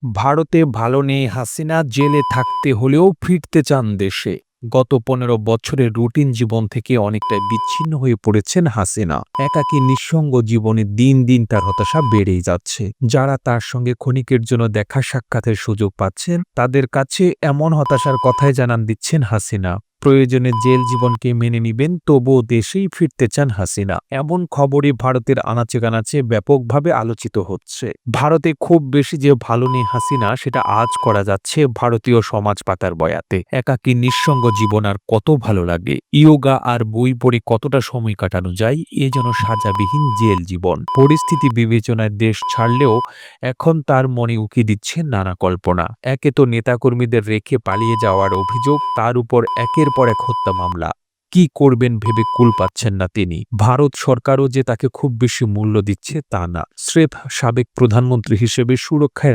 ভারতে ভালো নেই হাসিনা, জেলে থাকতে হলেও ফিরতে চান দেশে। গত ১৫ বছরের রুটিন জীবন থেকে অনেকটাই বিচ্ছিন্ন হয়ে পড়েছেন হাসিনা। একাকী নিঃসঙ্গ জীবনে দিন দিন তার হতাশা বেড়েই যাচ্ছে। যারা তার সঙ্গে ক্ষণিকের জন্য দেখা সাক্ষাতের সুযোগ পাচ্ছেন, তাদের কাছে এমন হতাশার কথাই জানান দিচ্ছেন হাসিনা। প্রয়োজনে জেল জীবনকে মেনে নিবেন, তবুও দেশেই ফিরতে চান হাসিনা। এমন খবরই ভারতের আনাচে কানাচে ব্যাপকভাবে আলোচিত হচ্ছে। ভারতে খুব বেশি যে ভালো নেই হাসিনা, সেটা আজ করা যাচ্ছে ভারতীয় সমাজ পাতার বয়াতে। একাকী নিঃসঙ্গ জীবন আর কত ভালো লাগে, ইয়োগা আর বই পড়ে কতটা সময় কাটানো যায়, এ যেন সাজাবিহীন জেল জীবন। পরিস্থিতি বিবেচনায় দেশ ছাড়লেও এখন তার মনে উকি দিচ্ছে নানা কল্পনা। একে তো নেতাকর্মীদের রেখে পালিয়ে যাওয়ার অভিযোগ, তার উপর একের পর এক হত্যা মামলা। কি করবেন ভেবে কুল পাচ্ছেন না তিনি। ভারত সরকারও যে তাকে খুব বেশি মূল্য দিচ্ছে তা না, স্রেফ সাবেক প্রধানমন্ত্রী হিসেবে সুরক্ষায়